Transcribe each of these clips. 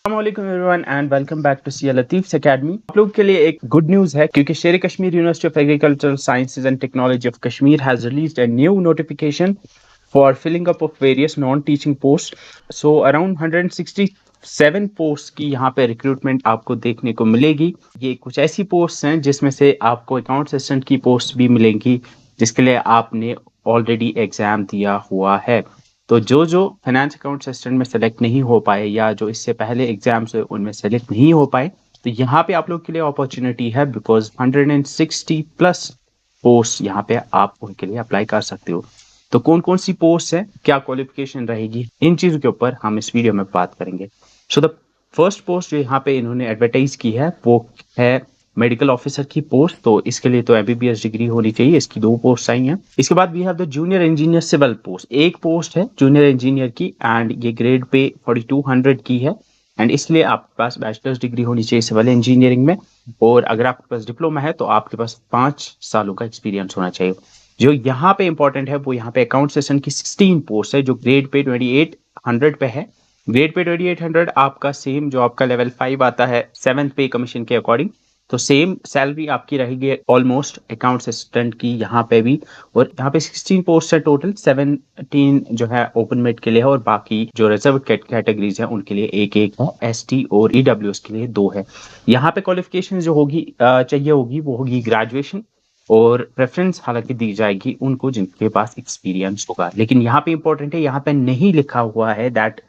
अस्सलामुअलैकुम everyone and welcome back to see Latif academy. आप लोग के लिए एक गुड न्यूज़ है क्योंकि Sher Kashmir university of agricultural sciences and technology of Kashmir has released a new notification for filling up of various non teaching post. So around 167 post की यहाँ पे रिक्रूटमेंट आपको देखने को मिलेगी। ये कुछ ऐसी पोस्ट हैं जिसमें से आपको अकाउंट असिस्टेंट की पोस्ट भी मिलेंगी जिसके लिए आपने ऑलरेडी एग्जाम दिया हुआ है। तो जो जो फाइनेंस अकाउंट असिस्टेंट में सेलेक्ट नहीं हो पाए या जो इससे पहले एग्जाम्स हुए उनमें सेलेक्ट नहीं हो पाए, तो यहाँ पे आप लोग के लिए अपॉर्चुनिटी है बिकॉज 160 प्लस पोस्ट यहाँ पे आप उनके लिए अप्लाई कर सकते हो। तो कौन कौन सी पोस्ट है, क्या क्वालिफिकेशन रहेगी, इन चीज़ों के ऊपर हम इस वीडियो में बात करेंगे। सो द फर्स्ट पोस्ट जो यहाँ पे इन्होंने एडवर्टाइज की है वो है मेडिकल ऑफिसर की पोस्ट। तो इसके लिए तो एमबीबीएस डिग्री होनी चाहिए। इसकी 2 पोस्ट आई हैं। इसके बाद we have the junior engineer civil post. एक पोस्ट है जूनियर इंजीनियर की एंड ये ग्रेड पे 4200 की है एंड इसलिए आपके पास बैचलर्स डिग्री होनी चाहिए सिविल इंजीनियरिंग में, और अगर आपके पास डिप्लोमा है तो आपके पास 5 सालों का एक्सपीरियंस होना चाहिए। जो यहाँ पे इंपॉर्टेंट है वो यहाँ पे अकाउंट सेशन की 16 पोस्ट है जो ग्रेड पे 2800 पे है। ग्रेड पे 2800 आपका सेम जो आपका लेवल 5 आता है 7th पे कमीशन के अकॉर्डिंग, तो सेम सैलरी आपकी रहेगी ऑलमोस्ट अकाउंट असिस्टेंट की यहाँ पे भी। और यहाँ पे 16 पोस्ट है टोटल, 17 जो है ओपन मेरिट के लिए है और बाकी जो रिजर्व कैटेगरीज है उनके लिए एक एक है। एसटी और ईडब्ल्यूएस के लिए 2 है। यहाँ पे क्वालिफिकेशन जो होगी चाहिए होगी वो होगी ग्रेजुएशन, और प्रेफरेंस हालांकि दी जाएगी उनको जिनके पास एक्सपीरियंस होगा। लेकिन यहाँ पे इंपॉर्टेंट है, यहाँ पे नहीं लिखा हुआ है दैट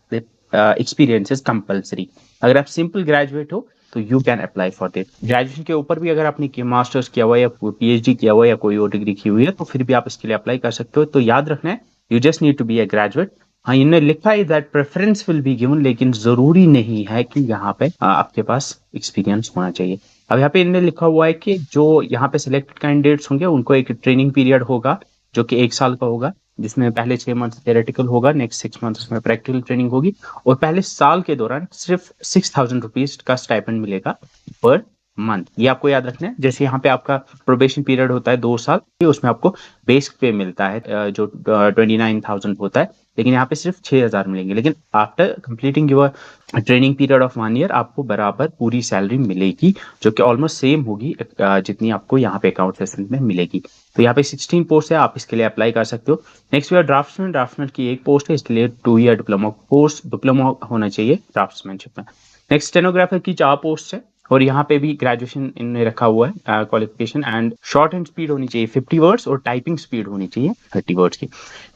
एक्सपीरियंस इज कंपल्सरी। अगर आप सिंपल ग्रेजुएट हो तो you can apply for that. Graduation के ऊपर भी अगर आपने मास्टर्स किया हुआ है या पीएचडी किया हुआ है या कोई और डिग्री की हुई है तो फिर भी आप इसके लिए अप्लाई कर सकते हो। तो याद रखना है, you just need to be a graduate. हाँ, इन्होंने लिखा है that preference will be given, लेकिन जरूरी नहीं है कि यहाँ पे आपके पास एक्सपीरियंस होना चाहिए। अब यहाँ पे इन्होंने लिखा हुआ है कि जो यहाँ पे सिलेक्टेड कैंडिडेट्स होंगे उनको एक ट्रेनिंग पीरियड होगा जो कि 1 साल का होगा, जिसमें पहले 6 मंथ थियोरेटिकल होगा, नेक्स्ट 6 मंथ उसमें प्रैक्टिकल ट्रेनिंग होगी, और पहले साल के दौरान सिर्फ 6000 रुपीज का स्टाइपेंड मिलेगा पर मंथ। ये आपको याद रखना है। जैसे यहाँ पे आपका प्रोबेशन पीरियड होता है 2 साल, उसमें आपको बेसिक पे मिलता है जो 29,000 होता है, लेकिन यहाँ पे सिर्फ 6000 मिलेंगे। लेकिन after completing your training period of 1 year आपको बराबर पूरी सैलरी मिलेगी जो कि ऑलमोस्ट सेम होगी जितनी आपको यहाँ पे अकाउंट असिस्टेंट में मिलेगी। तो यहाँ पे 16 पोस्ट है, आप इसके लिए अप्लाई कर सकते हो। Next we draughtsman. ड्राफ्ट्समैन की एक पोस्ट है, इसके लिए 2 ईयर डिप्लोमा कोर्स डिप्लोमा होना चाहिए ड्राफ्ट्समैनशिप में। नेक्स्ट स्टेनोग्राफर की 4 पोस्ट है और यहाँ पे भी ग्रेजुएशन इन्होंने रखा हुआ है qualification, and short hand speed होनी चाहिए 50 वर्ड्स और टाइपिंग स्पीड होनी चाहिए 30 वर्ड्स की।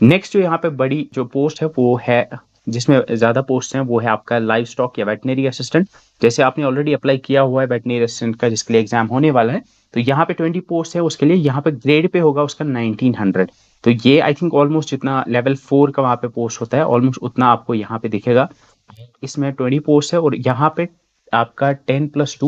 नेक्स्ट जो यहाँ पे बड़ी जो पोस्ट है वो है, जिसमें ज्यादा पोस्ट हैं, वो है आपका लाइव स्टॉक या वेटनरी असिस्टेंट। जैसे आपने ऑलरेडी अप्लाई किया हुआ है वेटनरी असिस्टेंट का जिसके लिए एग्जाम होने वाला है, तो यहाँ पे 20 पोस्ट है उसके लिए। यहाँ पे ग्रेड पे होगा उसका 1900। तो ये आई थिंक ऑलमोस्ट जितना लेवल 4 का वहाँ पे पोस्ट होता है ऑलमोस्ट उतना आपको यहाँ पे दिखेगा। इसमें 20 पोस्ट है और यहाँ पे आपका 10+2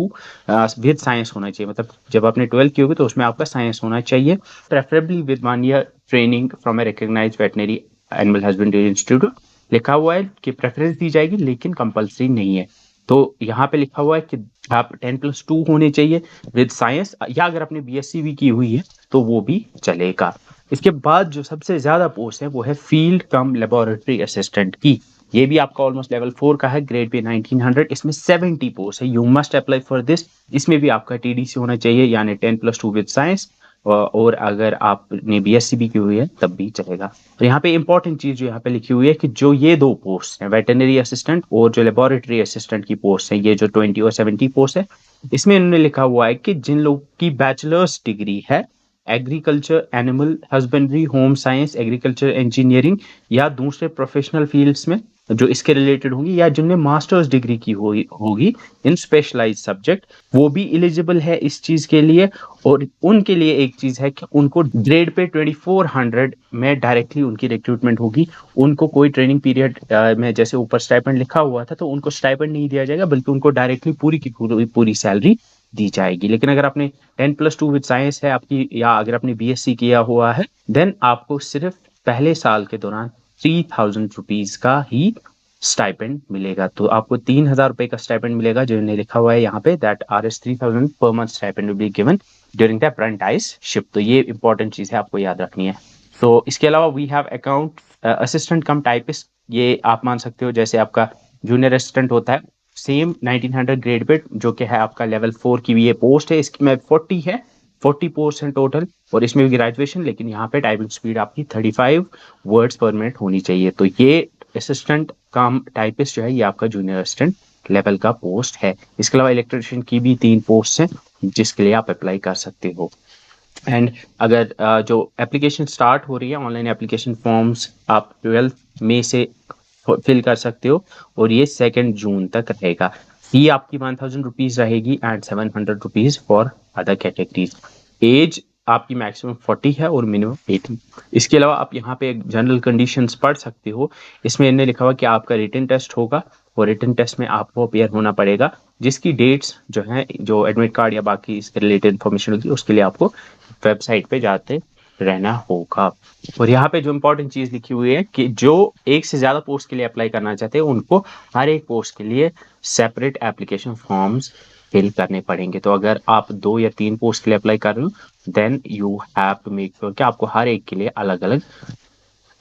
विद साइंस होना चाहिए। मतलब जब आपने 12 की होगी तो उसमें आपका साइंस होना चाहिए, preferably with 1 year training from a recognised veterinary animal husbandry institute. लिखा हुआ है कि प्रेफरेंस दी जाएगी लेकिन कंपलसरी नहीं है। तो यहाँ पे लिखा हुआ है कि आप 10+2 होने चाहिए विद साइंस, या अगर आपने बीएससी भी की हुई है तो वो भी चलेगा। इसके बाद जो सबसे ज्यादा पोस्ट है वो है फील्ड कम लेबोरेटरी असिस्टेंट की। ये भी आपका ऑलमोस्ट लेवल 4 का है, ग्रेड पे 1900। इसमें 70 पोस्ट है, you must apply for this. इसमें भी आपका टीडीसी होना चाहिए यानी 10+2 विद साइंस, और अगर आपने बीएससी भी की हुई है तब भी चलेगा। तो यहाँ पे इंपॉर्टेंट चीज जो यहाँ पे लिखी हुई है कि जो ये 2 पोस्ट है वेटरनरी असिस्टेंट और जो लेबोरेटरी असिस्टेंट की पोस्ट है, ये जो 20 और 70 पोस्ट है, इसमें इन्होंने लिखा हुआ है कि जिन लोग की बैचलर्स डिग्री है agriculture, animal husbandry, home science, agriculture engineering या दूसरे प्रोफेशनल फील्ड्स में जो इसके रिलेटेड होंगी, या जिनने मास्टर्स डिग्री की होगी इन स्पेशलाइज्ड सब्जेक्ट, वो भी एलिजिबल है इस चीज के लिए। और उनके लिए एक चीज है कि उनको ग्रेड पे 2400 में डायरेक्टली उनकी रिक्रूटमेंट होगी। उनको कोई ट्रेनिंग पीरियड में जैसे ऊपर स्टाइपेंड लिखा हुआ था तो उनको स्टाइपेंड नहीं दिया जाएगा बल्कि उनको डायरेक्टली पूरी की पूरी सैलरी दी जाएगी। लेकिन अगर आपने 10+2 विद साइंस है आपकी, या अगर आपने बीएससी किया हुआ है, देन आपको सिर्फ पहले साल के दौरान 3000 रुपीज का ही स्टाइपेंड मिलेगा। तो आपको 3000 रुपए का स्टाइपेंड मिलेगा जो इन्हें लिखा हुआ है यहाँ पे that RS 3000 per month stipend will be given during the apprenticeship. तो ये इंपॉर्टेंट चीज है, आपको याद रखनी है। तो इसके अलावा we have account assistant cum typist. ये आप मान सकते हो जैसे आपका जूनियर असिस्टेंट होता है सेम 1900 ग्रेड पे जो कि है आपका लेवल 4 की भी ये पोस्ट है, इसकी में 40 है, 40 पोस्ट हैं टोटल, और इसमें भी ग्रेजुएशन, लेकिन यहाँ पे टाइपिंग स्पीड आपकी 35 वर्ड्स पर मिनट होनी चाहिए। तो ये असिस्टेंट कम टाइपिस्ट जो है ये आपका जूनियर असिस्टेंट लेवल का पोस्ट है। इसके अलावा इलेक्ट्रिशियन की भी 3 पोस्ट हैं जिसके लिए आप अप्लाई कर सकते हो। एंड अगर जो एप्लीकेशन स्टार्ट हो रही है, ऑनलाइन एप्लीकेशन फॉर्म्स आप 12 मई से फिल कर सकते हो, और ये 2 जून तक रहेगा। फी आपकी 1000 रुपीज़ रहेगी and 700 rupees for other categories. Age आपकी मैक्सिमम 40 है और मिनिमम 80। इसके अलावा आप यहाँ पे जनरल कंडीशंस पढ़ सकते हो। इसमें इन्हें लिखा हुआ कि आपका रिटन टेस्ट होगा, और रिटन टेस्ट में आपको अपेयर होना पड़ेगा, जिसकी डेट्स जो हैं, जो एडमिट कार्ड या बाकी इसके रिलेटेड इन्फॉर्मेशन होगी उसके लिए आपको वेबसाइट पे जाते रहना होगा। और यहाँ पे जो इम्पोर्टेंट चीज़ लिखी हुई है कि जो एक से ज़्यादा पोस्ट के लिए अप्लाई करना चाहते हैं उनको हर एक पोस्ट के लिए सेपरेट एप्लीकेशन फॉर्म्स फिल करने पड़ेंगे। तो अगर आप 2 या 3 पोस्ट के लिए अप्लाई कर रहे हो, then you have to make sure कि आपको हर एक के लिए अलग अलग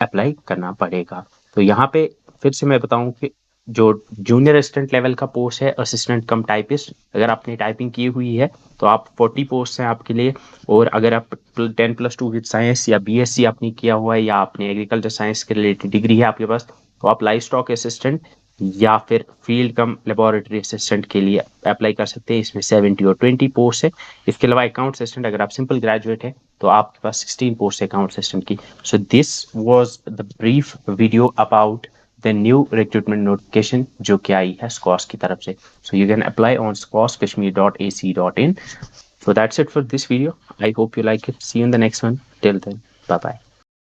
अप्लाई करना पड़ेगा। तो यहाँ पे फिर से मैं बताऊं कि जो जूनियर असिस्टेंट लेवल का पोस्ट है, असिस्टेंट कम टाइपिस्ट, अगर आपने टाइपिंग की हुई है तो आप 40 पोस्ट हैं आपके लिए। और अगर आप 10+2 विद साइंस या बीएससी आपने किया हुआ है, या आपने एग्रीकल्चर साइंस के रिलेटेड डिग्री है आपके पास, तो आप लाइफ स्टॉक असिस्टेंट या फिर फील्ड कम लेबोरेटरी असिस्टेंट के लिए अप्लाई कर सकते हैं। इसमें 70 और 20 पोस्ट है। इसके अलावा अकाउंट असिस्टेंट, अगर आप सिंपल ग्रेजुएट है तो आपके पास 16 पोस्ट है अकाउंट असिस्टेंट की। So this was the brief video about the new recruitment notification जो कि आई है स्कॉस की तरफ से। So you can apply on scoskashmir.ac.in. So that's it for this video. I hope you like it. See you in the next one. Till then, bye bye.